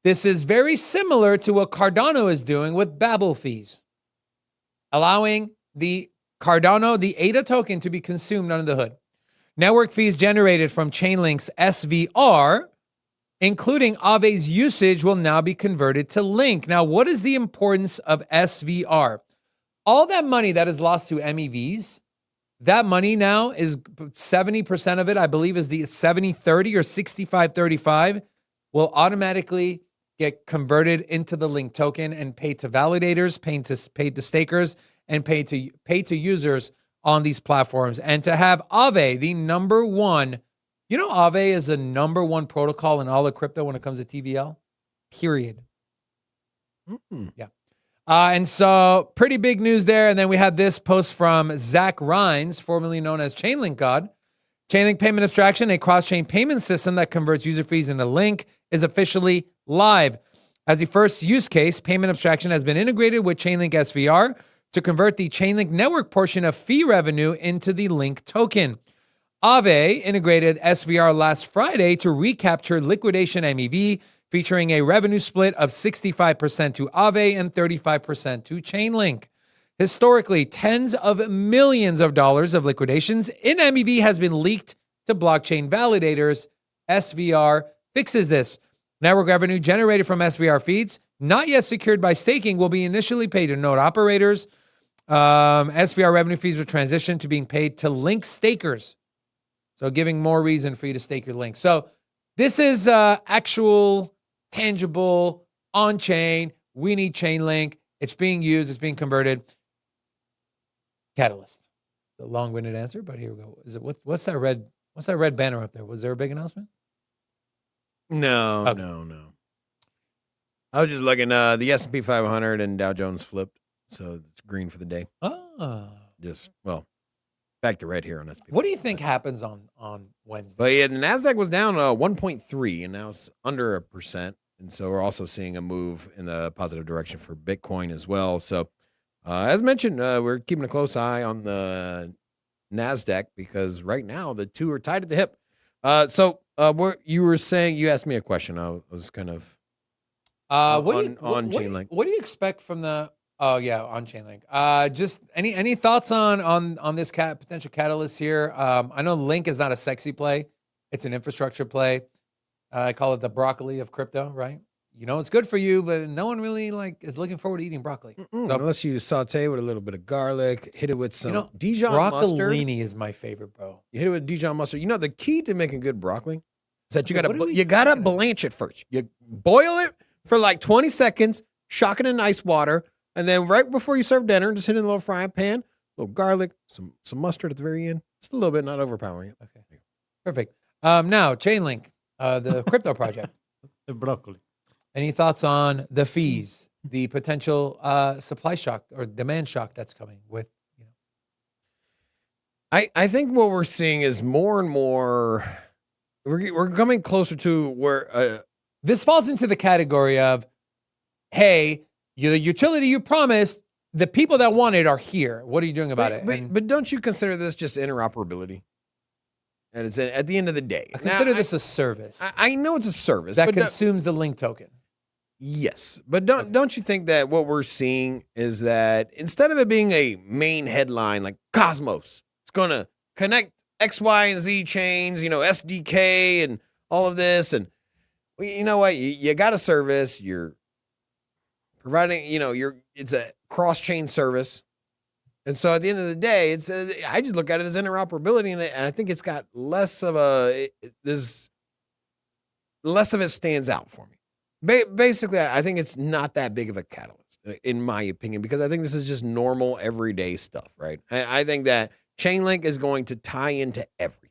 This is very similar to what Cardano is doing with Babel fees, allowing the Cardano, the ADA token, to be consumed under the hood. Network fees generated from Chainlink's SVR including AAVE's usage, will now be converted to Link. Now, what is the importance of SVR? All that money that is lost to MEVs, that money now is 70% of it, I believe, is the 70-30 or 65-35, will automatically get converted into the Link token and paid to validators, paid to stakers, and paid to users on these platforms. And to have AAVE, the number one, you know, AAVE is the number one protocol in all of crypto when it comes to TVL, period. Yeah. And so pretty big news there. And then we have this post from Zach Rines, formerly known as Chainlink God. Chainlink Payment Abstraction, a cross-chain payment system that converts user fees into Link, is officially live. As the first use case, payment abstraction has been integrated with Chainlink SVR to convert the Chainlink network portion of fee revenue into the Link token. AAVE integrated SVR last Friday to recapture liquidation MEV, featuring a revenue split of 65% to AAVE and 35% to Chainlink. Historically, tens of millions of dollars of liquidations in MEV has been leaked to blockchain validators. SVR fixes this. Network revenue generated from SVR feeds, not yet secured by staking, will be initially paid to node operators. SVR revenue fees will transition to being paid to Link stakers. So giving more reason for you to stake your Link. So this is actual, tangible, on-chain. We need Chainlink. It's being used. It's being converted. Catalyst. A long-winded answer, but here we go. Is it what's that red banner up there? Was there a big announcement? No, Okay. no. I was just looking. The S&P 500 and Dow Jones flipped, so it's green for the day. Oh. Just back to red here on S&P. What do you think happens on Wednesday? But yeah, the Nasdaq was down 1.3, and now it's under 1%. And so we're also seeing a move in the positive direction for Bitcoin as well. So as mentioned, we're keeping a close eye on the Nasdaq because right now the two are tied at the hip. So what you were saying, you asked me a question. I was kind of on Chainlink. What do you expect from the? Oh yeah, on Chainlink. Just any thoughts on this potential catalyst here? I know Link is not a sexy play; it's an infrastructure play. I call it the broccoli of crypto, right? You know it's good for you, but no one really is looking forward to eating broccoli. So, unless you saute with a little bit of garlic, hit it with some Dijon broccolini mustard. is my favorite, bro. You hit it with Dijon mustard. You know the key to making good broccoli is that you gotta blanch it first. You boil it for like 20 seconds, shock it in ice water, and then right before you serve dinner, just hit it in a little frying pan, a little garlic, some mustard at the very end, just a little bit, not overpowering it. Okay, perfect. Now Chainlink, the crypto project. The broccoli. Any thoughts on the fees, the potential supply shock or demand shock that's coming with? I think what we're seeing is more and more. We're coming closer to where this falls into the category of, hey, the utility you promised, the people that want it are here. What are you doing about it? But don't you consider this just interoperability? And it's at the end of the day. I consider this a service I know it's a service that consumes the Link token. Yes, but don't you think that what we're seeing is that instead of it being a main headline like Cosmos, it's going to connect X, Y, and Z chains, SDK and all of this, and you know what? You got a service. You're providing. It's a cross-chain service, and so at the end of the day, I just look at it as interoperability, and I think it's got less of it stands out for me. Basically, I think it's not that big of a catalyst, in my opinion, because I think this is just normal, everyday stuff, right? I think that Chainlink is going to tie into everything.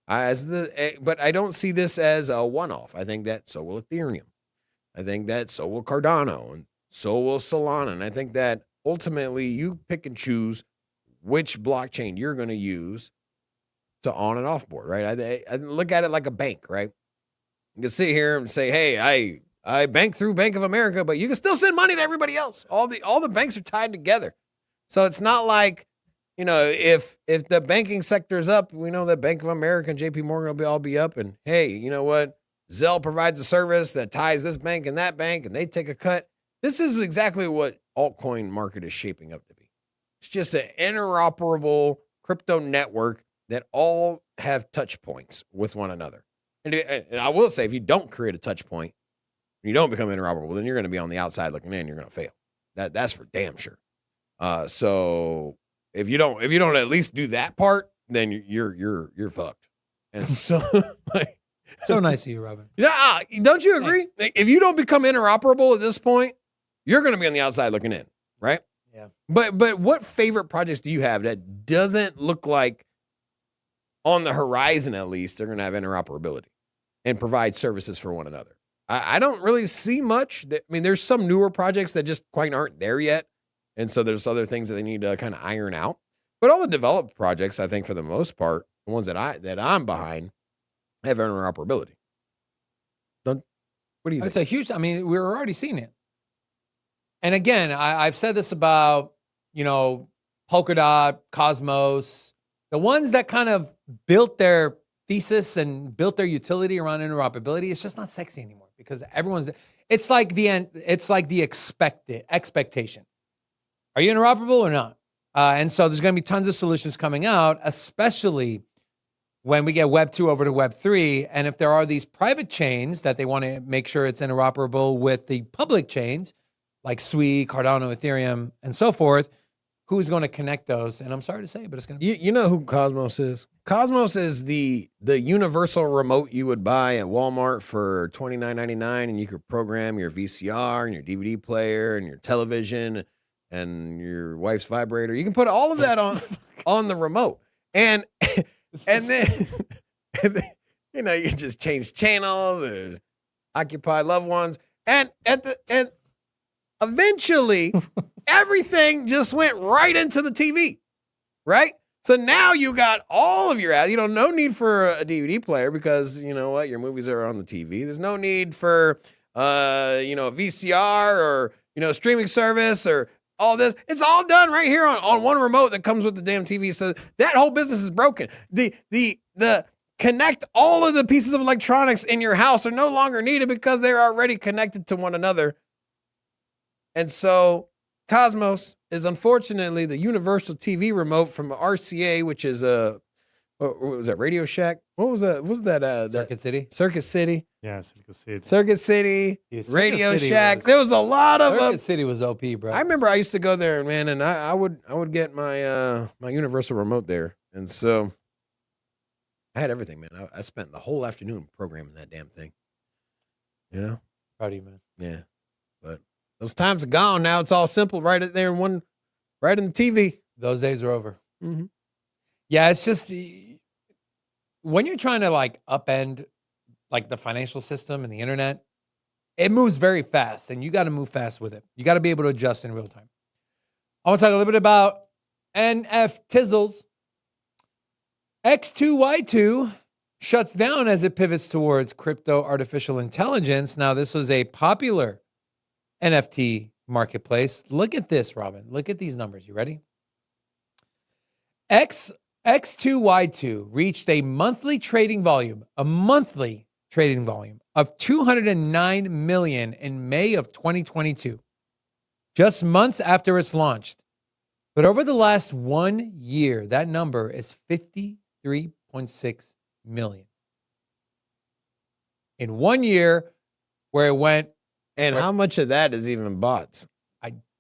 But I don't see this as a one-off. I think that so will Ethereum. I think that so will Cardano, and so will Solana. And I think that ultimately you pick and choose which blockchain you're going to use to on and off board, right? I look at it like a bank, right? You can sit here and say, hey, I bank through Bank of America, but you can still send money to everybody else. All the banks are tied together. So it's not like, if the banking sector is up, we know that Bank of America and JP Morgan will all be up. And hey, you know what? Zelle provides a service that ties this bank and that bank, and they take a cut. This is exactly what altcoin market is shaping up to be. It's just an interoperable crypto network that all have touch points with one another. And I will say, if you don't create a touch point, you don't become interoperable, then you're going to be on the outside looking in. You're going to fail. That's for damn sure. So if you don't at least do that part, then you're fucked. And so, like, So nice of you, Robin. yeah, don't you agree? Like, if you don't become interoperable at this point, you're going to be on the outside looking in, right? Yeah. But what favorite projects do you have that doesn't look like, on the horizon at least, they're going to have interoperability and provide services for one another? I don't really see much. I mean, there's some newer projects that just quite aren't there yet. And so there's other things that they need to kind of iron out. But all the developed projects, I think for the most part, the ones that I'm behind, have interoperability. What do you think? It's a huge, I mean, we're already seeing it. And again, I've said this about, Polkadot, Cosmos, the ones that kind of built their thesis and built their utility around interoperability. It's just not sexy anymore because it's like the expectation. Are you interoperable or not? And so there's going to be tons of solutions coming out, especially when we get Web 2 over to Web 3. And if there are these private chains that they want to make sure it's interoperable with the public chains, like Sui, Cardano, Ethereum, and so forth, who's going to connect those? And I'm sorry to say, but it's going to be... You know who Cosmos is? Cosmos is the universal remote you would buy at Walmart for $29.99, and you could program your VCR and your DVD player and your television and your wife's vibrator. You can put all of that on the remote. And then you just change channels or occupy loved ones. And eventually everything just went right into the TV, right? So now you got all of your ads. No need for a DVD player because you know what? Your movies are on the TV. There's no need for a VCR or streaming service or all this. It's all done right here on one remote that comes with the damn TV. So that whole business is broken. The connect all of the pieces of electronics in your house are no longer needed because they're already connected to one another. And so Cosmos is unfortunately the universal TV remote from RCA, which is what was that, Radio Shack? What was that? What was that? Circuit City? Circuit City. Yeah, Circuit City. Circuit City, Circuit Radio City Shack. There was a lot of Circuit City was OP, bro. I remember I used to go there, man, and I would get my my universal remote there. And so I had everything, man. I spent the whole afternoon programming that damn thing. Proud of you, man. Yeah. But those times are gone. Now it's all simple right there right in the TV. Those days are over. Mm-hmm. Yeah, it's just when you're trying to upend the financial system and the internet, it moves very fast and you got to move fast with it. You got to be able to adjust in real time. I want to talk a little bit about NFTizzles. X2Y2 shuts down as it pivots towards crypto artificial intelligence. Now, this was a popular NFT marketplace. Look at this, Robin. Look at these numbers. You ready? X2Y2 reached a monthly trading volume of 209 million in May of 2022, just months after it's launched. But over the last 1 year, that number is 53.6 million. In 1 year, where it went. And how much of that is even bots?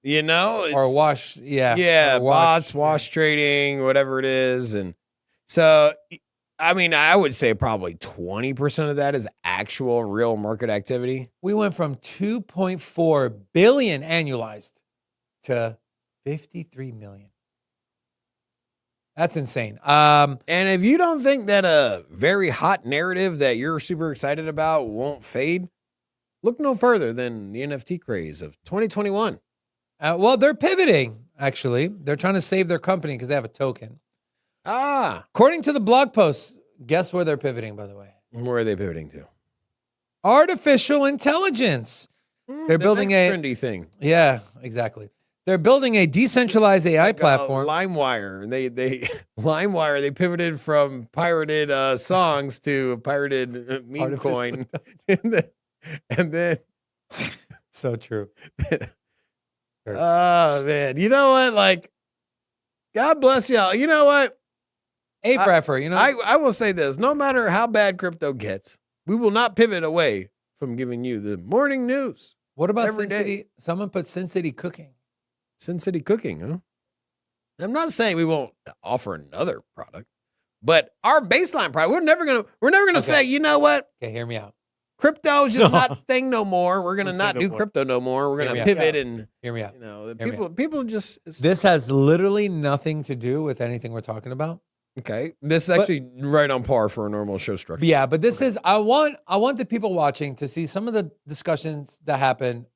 Or wash, yeah, bots, wash trading, whatever it is. And so, I mean, I would say probably 20% of that is actual real market activity. We went from 2.4 billion annualized to 53 million. That's insane. And if you don't think that a very hot narrative that you're super excited about won't fade, look no further than the NFT craze of 2021. Well, they're pivoting, actually. They're trying to save their company because they have a token. According to the blog post, guess where they're pivoting, by the way? Where are they pivoting to? Artificial intelligence. They're building a trendy thing. Yeah, exactly. They're building a decentralized AI platform. LimeWire. They pivoted from pirated songs to pirated meme coin. and then so true. Oh, man. You know what? God bless y'all. You know what? A for effort, I will say this. No matter how bad crypto gets, We will not pivot away from giving you the morning news. What about every Sin day. City? Someone put Sin City Cooking. Sin City Cooking, huh? I'm not saying we won't offer another product, but our baseline product, we're never gonna Okay. say, you know what? Okay, hear me out. Crypto is just not a thing no more. We're gonna We'll not say do no more. crypto no more. We're Hear gonna me out. pivot and Hear me out. you know, the Hear me people just This has literally nothing to do with anything we're talking about. okay. This is actually right on par for a normal show structure. Yeah, but this is I want the people watching to see some of the discussions that happen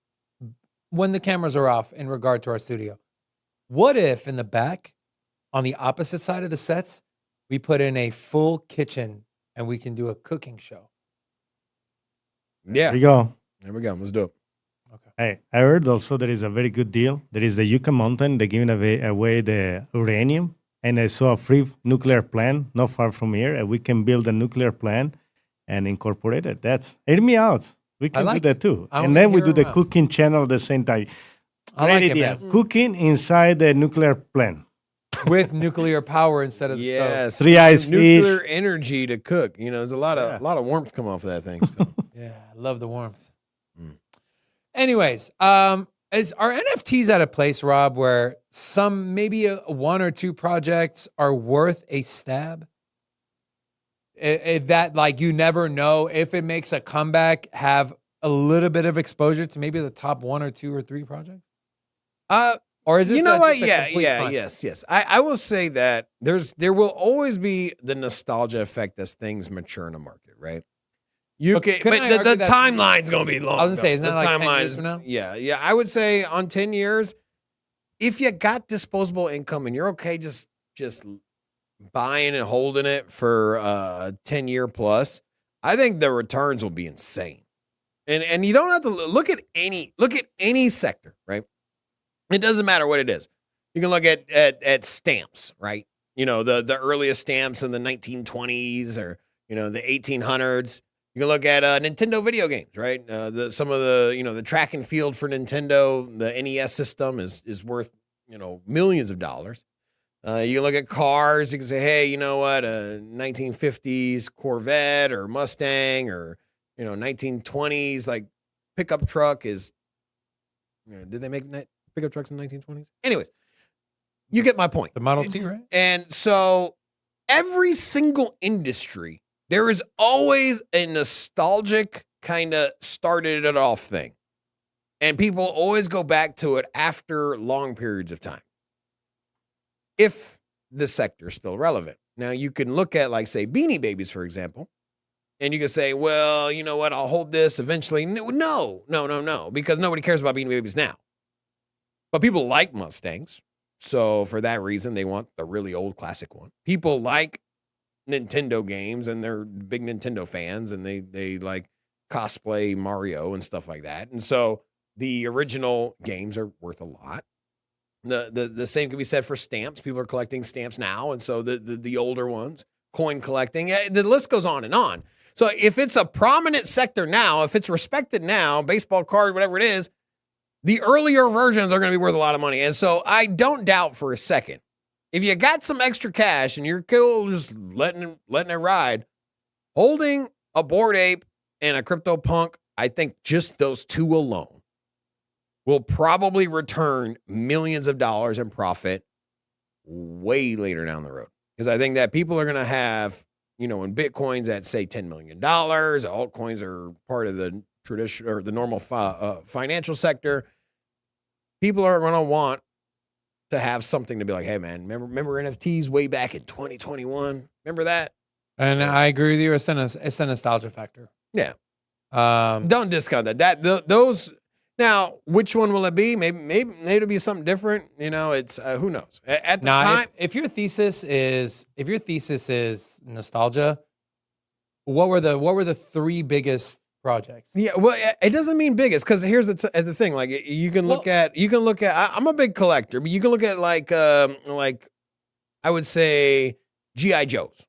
when the cameras are off in regard to our studio. What if in the back, on the opposite side of the sets, we put in a full kitchen and we can do a cooking show? Yeah. There you go. There we go. Let's do it. Hey, I heard also there is a very good deal. There is the Yucca Mountain. They're giving away the uranium. And I saw a free nuclear plant not far from here. And we can build a nuclear plant and incorporate it. Hear me out. We can like do that too. I And wanna then we hear do the around. cooking channel at the same time. I like Great it, idea. man. Cooking inside the nuclear plant. With nuclear power instead of the stove. Yes. 3 eyes Nuclear fish. energy to cook. You know, there's a lot of warmth come off of that thing. So. Yeah, I love the warmth. Mm. Anyways, is our NFTs at a place, Rob, where some maybe one or two projects are worth a stab? If that, like, you never know if it makes a comeback, have a little bit of exposure to maybe the top 1 or 2 or 3 projects? Or is this You know what? just a Yeah, complete yeah, punt? yes. I will say that there will always be the nostalgia effect as things mature in the market, right? But But couldn't I the argue that- timeline's gonna be long. I was gonna say, isn't though. that The like 10 years timeline's- from now? Yeah. I would say on 10 years, if you got disposable income and you're okay just buying and holding it for 10-year plus, I think the returns will be insane. And you don't have to look at any sector, right? It doesn't matter what it is. You can look at stamps, right? You know, the earliest stamps in the 1920s or, you know, the 1800s. You can look at Nintendo video games, right? Some of the, you know, the track and field for Nintendo, the NES system is worth, you know, millions of dollars. You can look at cars. You can say, hey, you know what? A 1950s Corvette or Mustang or, you know, 1920s like pickup truck is, you know, did they make pickup trucks in the 1920s? Anyways, you get my point. The Model T, right? And so every single industry, there is always a nostalgic kind of started it off thing. And people always go back to it after long periods of time. If the sector is still relevant. Now you can look at, like, say, Beanie Babies, for example, and you can say, well, you know what, I'll hold this eventually. No, because nobody cares about Beanie Babies now. But people like Mustangs. So for that reason, they want the really old classic one. People like Nintendo games and they're big Nintendo fans and they like cosplay Mario and stuff like that. And so the original games are worth a lot. The same can be said for stamps. People are collecting stamps now. And so the older ones, coin collecting, the list goes on and on. So if it's a prominent sector now, if it's respected now, baseball card, whatever it is, the earlier versions are going to be worth a lot of money. And so I don't doubt for a second, if you got some extra cash and you're cool just letting it ride, holding a Bored Ape and a CryptoPunk, I think just those two alone will probably return millions of dollars in profit way later down the road. Because I think that people are going to have, you know, when Bitcoin's at, say, $10 million, altcoins are part of the tradition or the normal financial sector, people are going to want to have something to be like, hey, man, remember NFTs way back in 2021? Remember that? And I agree with you. It's a nostalgia factor. Yeah. Um, Don't discount that. Those now, which one will it be? Maybe it'll be something different. You know, it's who knows. At the time, if your thesis is nostalgia, what were the 3 biggest projects? yeah. Well, it doesn't mean biggest because here's the thing. Like you can look at. I'm a big collector, but you can look at like I would say GI Joes.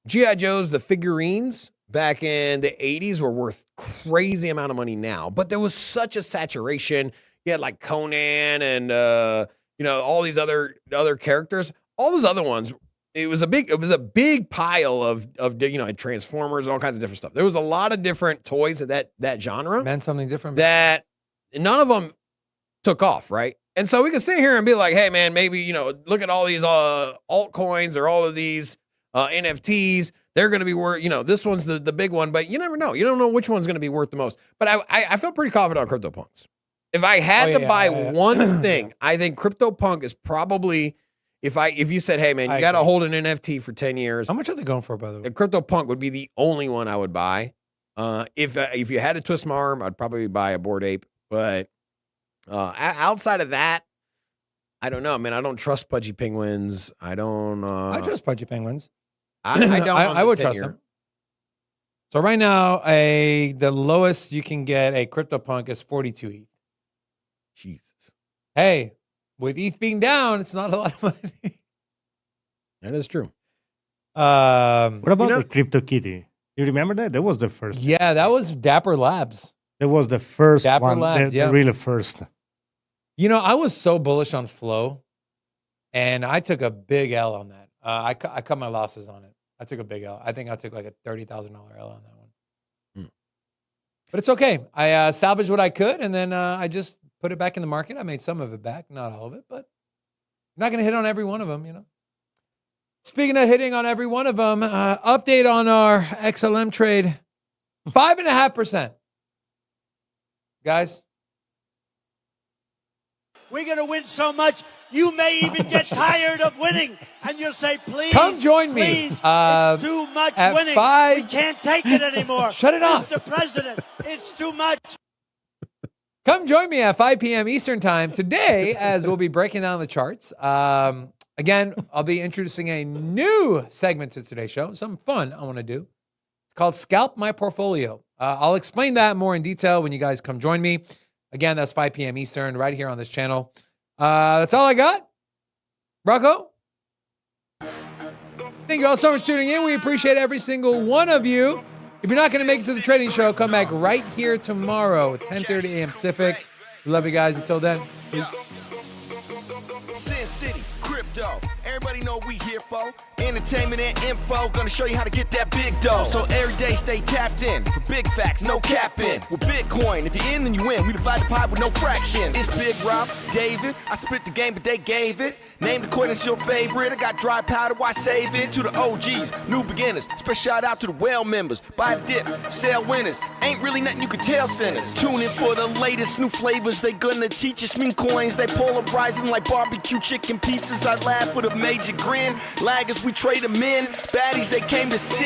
GI Joes, the figurines back in the 80s were worth crazy amount of money now, but there was such a saturation. You had like Conan and you know, all these other characters. All those other ones, it was a big pile of Transformers, all kinds of different stuff. There was a lot of different toys of that genre Meant something different. that none of them took off, right? And so we can sit here and be like, hey man, maybe, look at all these altcoins or all of these NFTs. They're going to be worth, this one's the big one, but you never know. You don't know which one's going to be worth the most. But I feel pretty confident on CryptoPunks. If I had to buy one thing, I think CryptoPunk is probably, if you said, hey man, you got to hold an NFT for 10 years. How much are they going for, by the way? CryptoPunk would be the only one I would buy. If you had to twist my arm, I'd probably buy a Bored Ape. But outside of that, I don't know, man. I don't trust Pudgy Penguins. I don't. I trust Pudgy Penguins. I don't. I would trust them. So right now, the lowest you can get a CryptoPunk is 42 ETH. Jesus. Hey, with ETH being down, it's not a lot of money. That is true. What about the CryptoKitty? You remember that? That was the first. Yeah, that was Dapper Labs. That was the first Dapper one. Labs, The really first. I was so bullish on Flow, and I took a big L on that. I cut my losses on it. I took a big L. I think I took like a $30,000 L on that one. But it's okay. I salvaged what I could, and then I just put it back in the market. I made some of it back, not all of it, but I'm not going to hit on every one of them, Speaking of hitting on every one of them, update on our XLM trade, 5.5%. Guys. We're going to win so much, you may even get tired of winning. And you'll say, please, come join me. Please, it's too much winning. We can't take it anymore. Shut it off. Mr. President, it's too much. Come join me at 5 p.m. Eastern time today as we'll be breaking down the charts. Again, I'll be introducing a new segment to today's show, something fun I want to do. It's called Scalp My Portfolio. I'll explain that more in detail when you guys come join me. Again, that's 5 p.m. Eastern right here on this channel. That's all I got. Rocco? Thank you all so much for tuning in. We appreciate every single one of you. If you're not going to make it to the trading show, come back right here tomorrow at 10:30 a.m. Pacific. We love you guys. Until then, peace. Sin City, crypto, everybody know we here for entertainment and info, gonna show you how to get that big dough. So every day stay tapped in, for big facts, no capping. With Bitcoin, if you're in then you win, we divide the pie with no fraction. It's Big Rob, David, I spit the game but they gave it. Name the coin that's your favorite, I got dry powder, why save it? To the OGs, new beginners, special shout out to the well members. Buy a dip, sell winners, ain't really nothing you can tell sinners. Tune in for the latest new flavors, they gonna teach us mean coins, they polarizing like barbecue chicken pizzas. I laugh with a major grin, laggers we trade them in, baddies they came to sin.